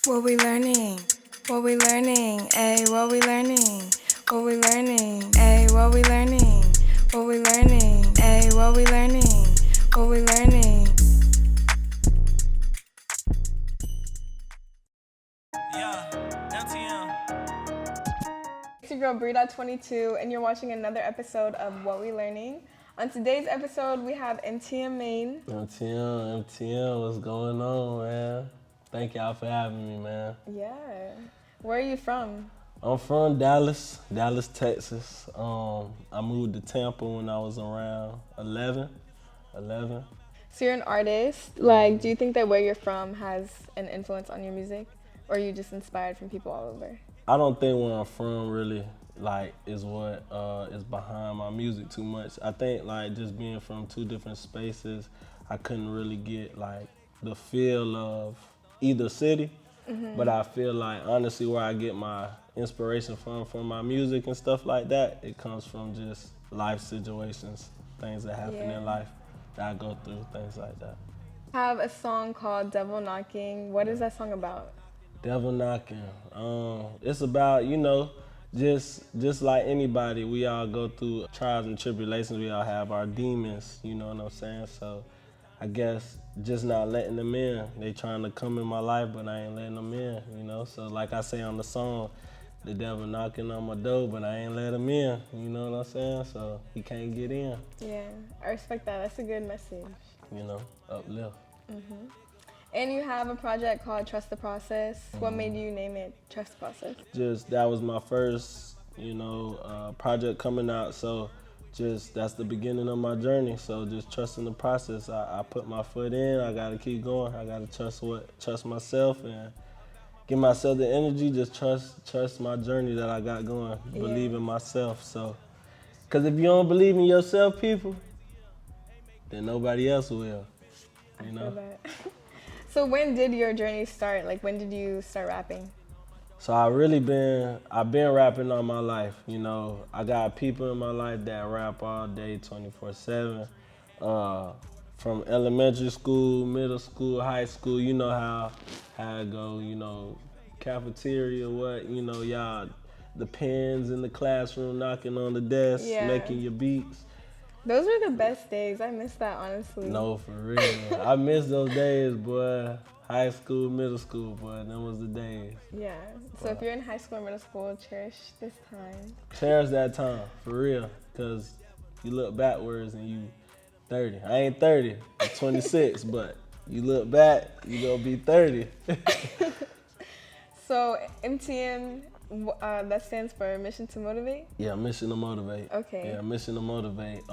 What we learning? What we learning? Ayy, what we learning? What we learning? Ayy, what we learning? What we learning? Ayy, what we learning? What we learning? Yeah, MTM. It's your girl Bree.22, and you're watching another episode of What We Learning. On today's episode, we have MTM Maine. MTM, what's going on, man? Thank y'all for having me, man. Yeah. Where are you from? I'm from Dallas, Texas. I moved to Tampa when I was around 11. So you're an artist. Like, do you think that where you're from has an influence on your music? Or are you just inspired from people all over? I don't think where I'm from really is what is behind my music too much. I think just being from two different spaces, I couldn't really get the feel of either city. Mm-hmm. But I feel honestly where I get my inspiration from my music and stuff like that, it comes from just life situations, things that happen in life that I go through, things like that. I have a song called Devil Knocking. What is that song about? Devil Knocking. It's about, just like anybody, we all go through trials and tribulations. We all have our demons, you know what I'm saying? So I guess just not letting them in. They trying to come in my life, but I ain't letting them in, So like I say on the song, the devil knocking on my door, but I ain't let him in, you know what I'm saying? So he can't get in. Yeah, I respect that. That's a good message. Uplift. Mm-hmm. And you have a project called Trust the Process. Mm-hmm. What made you name it Trust the Process? Just that was my first, project coming out. So just that's the beginning of my journey. So just trusting the process. I put my foot in. I gotta keep going. I gotta trust myself and give myself the energy. Just trust my journey that I got going. Yeah. Believe in myself. So, cause if you don't believe in yourself, people, then nobody else will. You know. I feel that. So when did your journey start? When did you start rapping? So I've been rapping all my life. I got people in my life that rap all day, 24/7. From elementary school, middle school, high school, you know how it go, cafeteria, y'all, the pens in the classroom, knocking on the desk, making your beats. Those were the best days. I miss that, honestly. No, for real. I miss those days, boy. High school, middle school, boy. Them was the days. Yeah. So if you're in high school or middle school, cherish this time. Cherish that time, for real. Because you look backwards and you 30. I ain't 30. I'm 26, but you look back, you gonna be 30. So MTM, that stands for Mission to Motivate? Yeah, Mission to Motivate. Okay. Yeah, Mission to Motivate.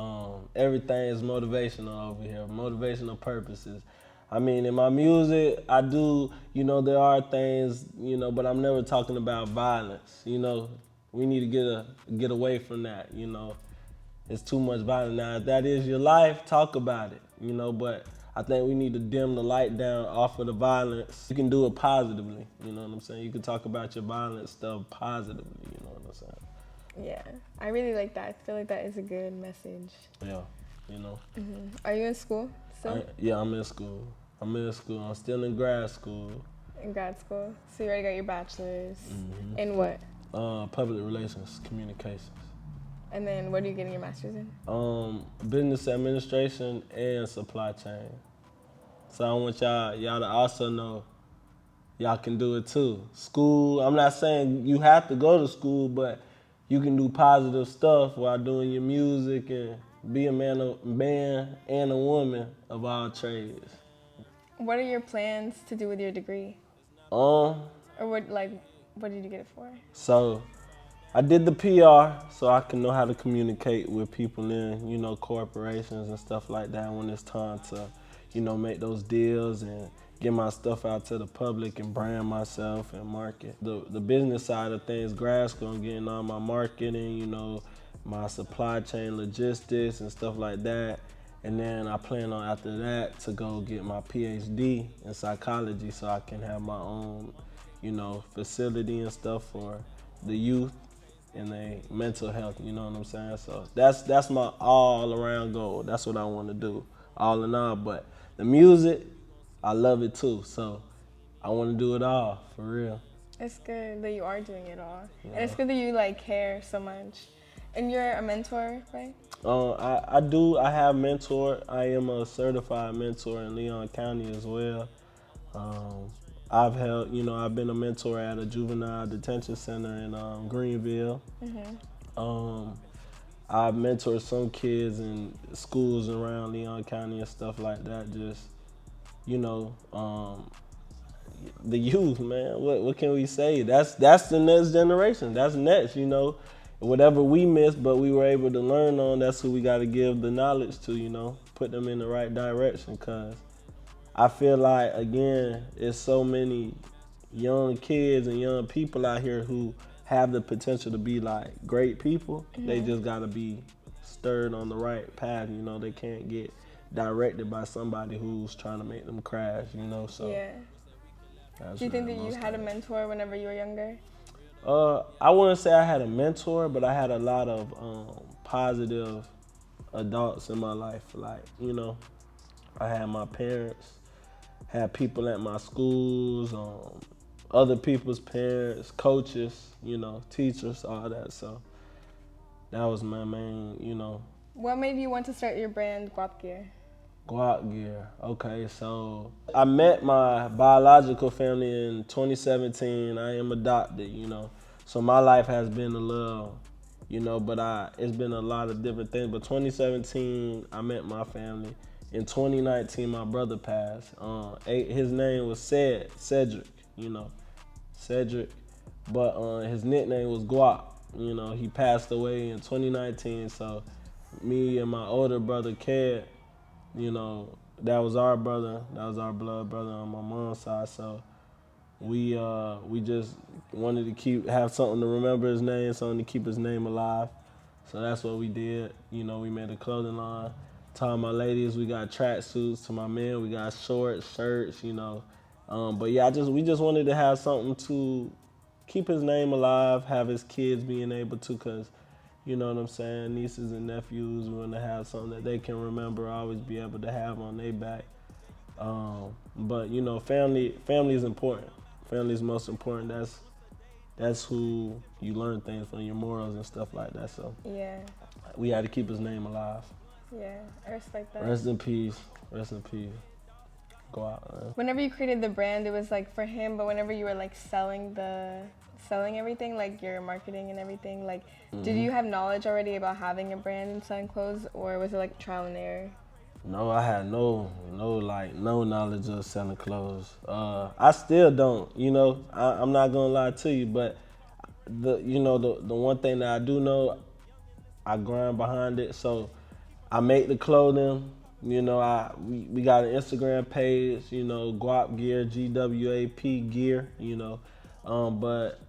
Everything is motivational over here, motivational purposes. I mean, in my music, I do, there are things, but I'm never talking about violence. We need to get away from that, It's too much violence. Now, if that is your life, talk about it, but I think we need to dim the light down off of the violence. You can do it positively, you know what I'm saying? You can talk about your violent stuff positively, you know what I'm saying? Yeah, I really like that. I feel like that is a good message. Yeah, Mm-hmm. Are you in school still? Yeah, I'm in school. I'm still in grad school. In grad school? So you already got your bachelor's. Mm-hmm. In what? Public relations, communications. And then what are you getting your master's in? Business administration and supply chain. So I want y'all to also know y'all can do it too. School, I'm not saying you have to go to school, but you can do positive stuff while doing your music and be a man and a woman of all trades. What are your plans to do with your degree? Or what did you get it for? So I did the PR so I can know how to communicate with people in, corporations and stuff like that when it's time to, make those deals and get my stuff out to the public and brand myself and market. The business side of things, grad school, I'm getting all my marketing, my supply chain logistics and stuff like that. And then I plan on after that to go get my PhD in psychology so I can have my own, facility and stuff for the youth and their mental health, you know what I'm saying? So that's my all around goal. That's what I want to do, all in all. But the music, I love it too. So I want to do it all, for real. It's good that you are doing it all. Yeah. And it's good that you like care so much. And you're a mentor, right? I do. I have mentored. I am a certified mentor in Leon County as well. I've held, I've been a mentor at a juvenile detention center in Greenville. I've mentored some kids in schools around Leon County and stuff like that. Just, you know, the youth, man. What can we say? That's the next generation. That's next, Whatever we missed, but we were able to learn on, that's who we got to give the knowledge to, put them in the right direction. Because I feel like, again, it's so many young kids and young people out here who have the potential to be like great people. They just got to be stirred on the right path. They can't get directed by somebody who's trying to make them crash, so. Yeah. Do you think that you had a mentor whenever you were younger? I wouldn't say I had a mentor, but I had a lot of positive adults in my life. Like, I had my parents, had people at my schools, other people's parents, coaches, teachers, all that. So that was my main, What made you want to start your brand, Guap Gear? Guap Gear. Okay, so I met my biological family in 2017. I am adopted, So my life has been a little, but it's been a lot of different things. But 2017, I met my family. In 2019, my brother passed. His name was Cedric, Cedric. But his nickname was Guap. He passed away in 2019. So me and my older brother, Ked, that was our brother. That was our blood brother on my mom's side. So we just wanted to have something to remember his name, something to keep his name alive. So that's what we did. We made a clothing line. To my ladies, we got track suits. To my men, we got shorts, shirts, But yeah, we just wanted to have something to keep his name alive, have his kids being able to, because, you know what I'm saying, nieces and nephews, we want to have something that they can remember, always be able to have on their back. But, family is important. Family is most important. That's who you learn things from, your morals and stuff like that. So yeah, we had to keep his name alive. Yeah, I respect that. Rest in peace. Rest in peace. Go out, man. Whenever you created the brand, it was like for him, but whenever you were like selling everything, like your marketing and everything, like did you have knowledge already about having a brand and selling clothes, or was it like trial and error? No, I had no knowledge of selling clothes. I still don't, I'm not gonna lie to you, but the one thing that I do know, I grind behind it. So I make the clothing, we got an Instagram page, Guap Gear, GWAP Gear, but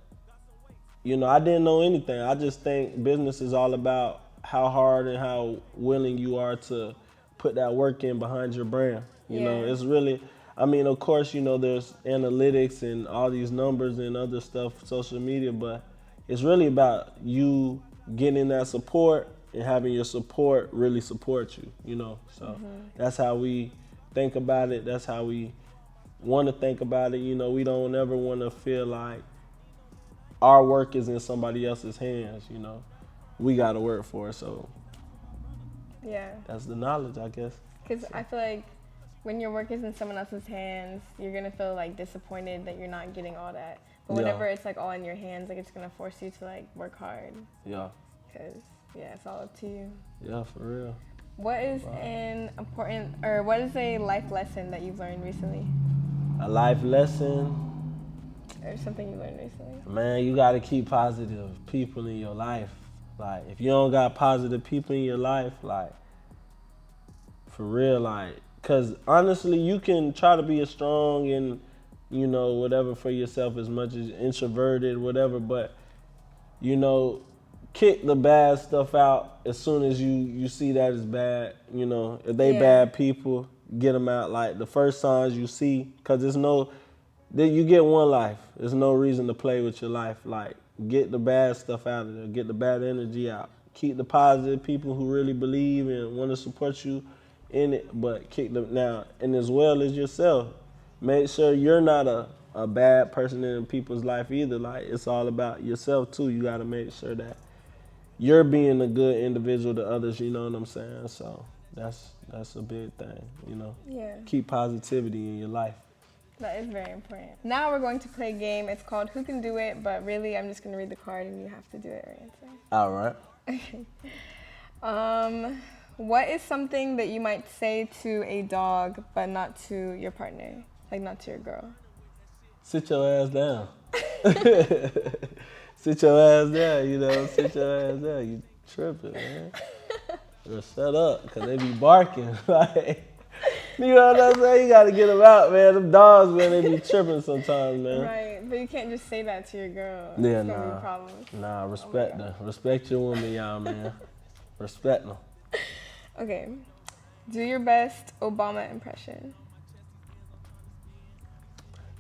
I didn't know anything. I just think business is all about how hard and how willing you are to put that work in behind your brand. It's really, of course, there's analytics and all these numbers and other stuff, social media, but it's really about you getting that support and having your support really support you, So that's how we think about it. That's how we want to think about it. We don't ever want to feel like our work is in somebody else's hands, We got to work for it, so yeah, that's the knowledge, I guess. Because I feel like when your work is in someone else's hands, you're going to feel like disappointed that you're not getting all that. But whenever it's like all in your hands, like it's going to force you to like work hard. Yeah. Because it's all up to you. Yeah, for real. What is what is a life lesson that you've learned recently? A life lesson? Or something you learned recently? Man, you got to keep positive people in your life. Like, if you don't got positive people in your life, like, for real, like, because honestly, you can try to be as strong and, whatever for yourself as much as introverted, whatever, but, kick the bad stuff out as soon as you see that is bad. If they bad people, get them out. Like, the first signs you see, because you get one life. There's no reason to play with your life. Like, get the bad stuff out of there. Get the bad energy out. Keep the positive people who really believe and want to support you in it, but kick them now. And as well as yourself, make sure you're not a a bad person in people's life either. Like, it's all about yourself too. You got to make sure that you're being a good individual to others. You know what I'm saying? So that's a big thing. You know. Yeah. Keep positivity in your life. That is very important. Now we're going to play a game. It's called Who Can Do It, but really I'm just going to read the card and you have to do it or answer. All right. Okay. What is something that you might say to a dog but not to your partner? Like not to your girl? Sit your ass down. Sit your ass down, you know. Sit your ass down. You tripping, man. Just shut up, because they be barking. Like, you know what I'm saying? You got to get them out, man. Them dogs, man, they be tripping sometimes, man. Right, but you can't just say that to your girl. Yeah, it's gonna be nah. problems. Nah, respect them. Respect your woman, y'all, man. Respect them. Okay. Do your best Obama impression.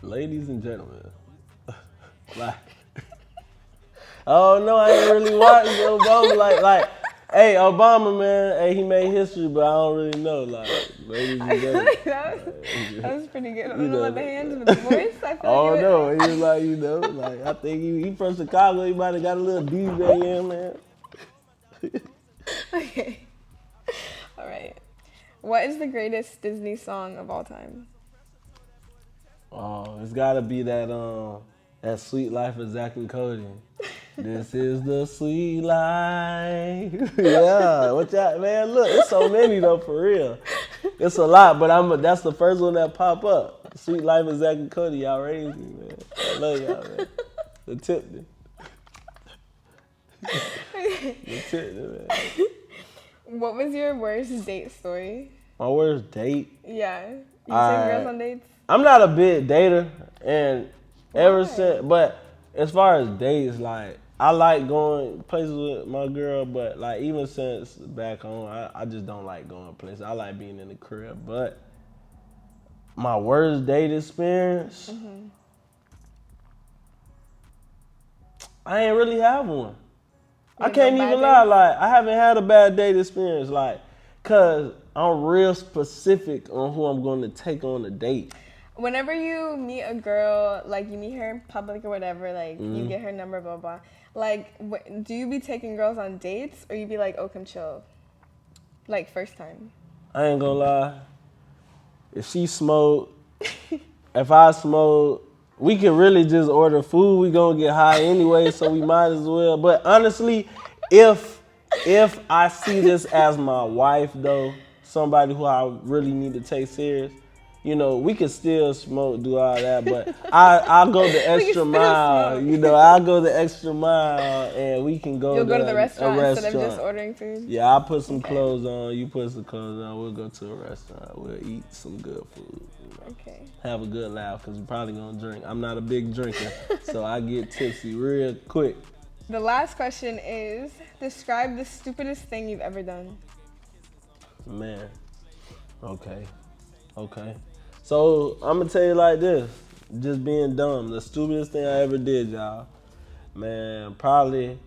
Ladies and gentlemen. Like, oh, no, I ain't really watching Obama. Like, hey, Obama, man, hey, he made history, but I don't really know. Like, ladies and gentlemen. that was pretty good. I don't know about the hands, but the voice, I feel Oh, like no, he was like, you know, like, I think he from Chicago. He might have got a little DJ in, man. Okay. All right. What is the greatest Disney song of all time? Oh, it's gotta be that Sweet Life of Zach and Cody. This is the sweet life. Yeah, what y'all, man? Look, it's so many though, for real. It's a lot, but that's the first one that pop up. Sweet Life of Zach and Cody, y'all raised me, man. I love y'all, man. The tip me. The tip me, man. What was your worst date story? My worst date? Yeah. You take girls on dates? I'm not a big dater, and ever Why? since, but as far as dates, like, I like going places with my girl, but like even since back home, I just don't like going places. I like being in the crib. But my worst date experience, I ain't really have one. I can't even lie, like, I haven't had a bad date experience, like, cause I'm real specific on who I'm going to take on a date. Whenever you meet a girl, like you meet her in public or whatever, like you get her number, blah, blah. Like, do you be taking girls on dates or you be like, oh, come chill? Like, first time? I ain't gonna lie. If she smoke, if I smoke, we can really just order food. We gonna get high anyway, so we might as well. But honestly, if I see this as my wife, though, somebody who I really need to take serious, you know, we can still smoke, do all that, but I'll go the extra mile. You know, I'll go the extra mile, and we can go. You'll go to the a restaurant instead of just ordering food? Yeah, I'll put some clothes on, you put some clothes on, we'll go to a restaurant, we'll eat some good food. You know. Okay. Have a good laugh, because we're probably going to drink. I'm not a big drinker, so I get tipsy real quick. The last question is, describe the stupidest thing you've ever done. Man, okay. So, I'm going to tell you like this, just being dumb. The stupidest thing I ever did, y'all, man, probably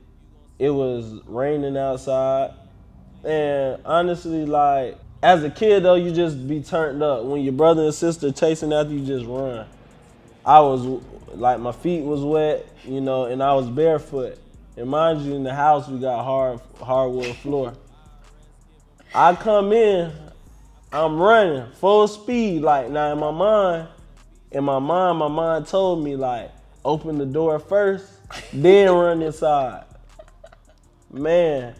it was raining outside. And honestly, like, as a kid, though, you just be turned up. When your brother and sister chasing after you, just run. I was, like, my feet was wet, you know, and I was barefoot. And mind you, in the house, we got hardwood floor. I come in, I'm running full speed. Like, now in my mind told me, like, open the door first, then run inside. Man,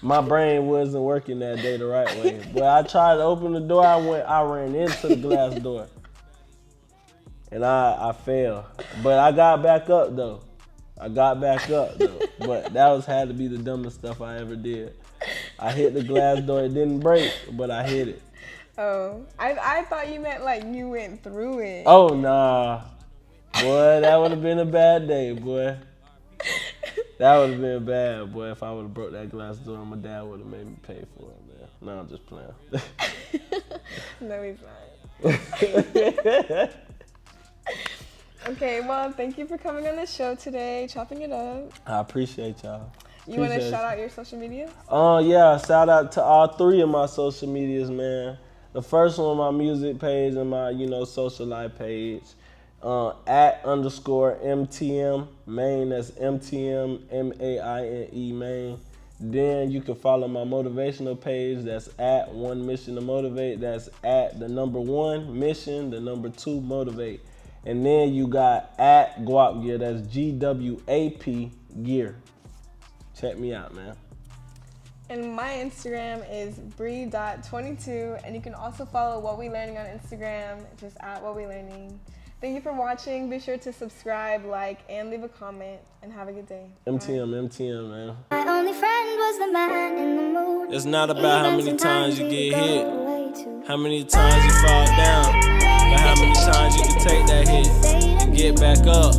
my brain wasn't working that day the right way. But I tried to open the door, I ran into the glass door. And I failed. But I got back up though. But that had to be the dumbest stuff I ever did. I hit the glass door, it didn't break, but I hit it. Oh, I thought you meant like you went through it. Oh, nah. Boy, that would have been a bad day, boy. That would have been bad, boy, if I would have broke that glass door and my dad would have made me pay for it, man. No, I'm just playing. No, he's not. Okay, well, thank you for coming on the show today, chopping it up. I appreciate y'all. You want to shout out your social media? Yeah, shout out to all 3 of my social medias, man. The first one, my music page and my, social life page. at underscore MTM Maine. That's MTM MAINE Maine. Then you can follow my motivational page. That's at One Mission to Motivate. That's at the number 1 mission, the number 2 motivate. And then you got at Guap Gear. That's GWAP Gear. Check me out, man. And my Instagram is bree.22, and you can also follow What We Learning on Instagram, just at What We Learning. Thank you for watching. Be sure to subscribe, like, and leave a comment, and have a good day. MTM, MTM, man. My only friend was the man in the mood. It's not about how many times you get hit, how many times you fall down, but how many times you can take that hit and get back up.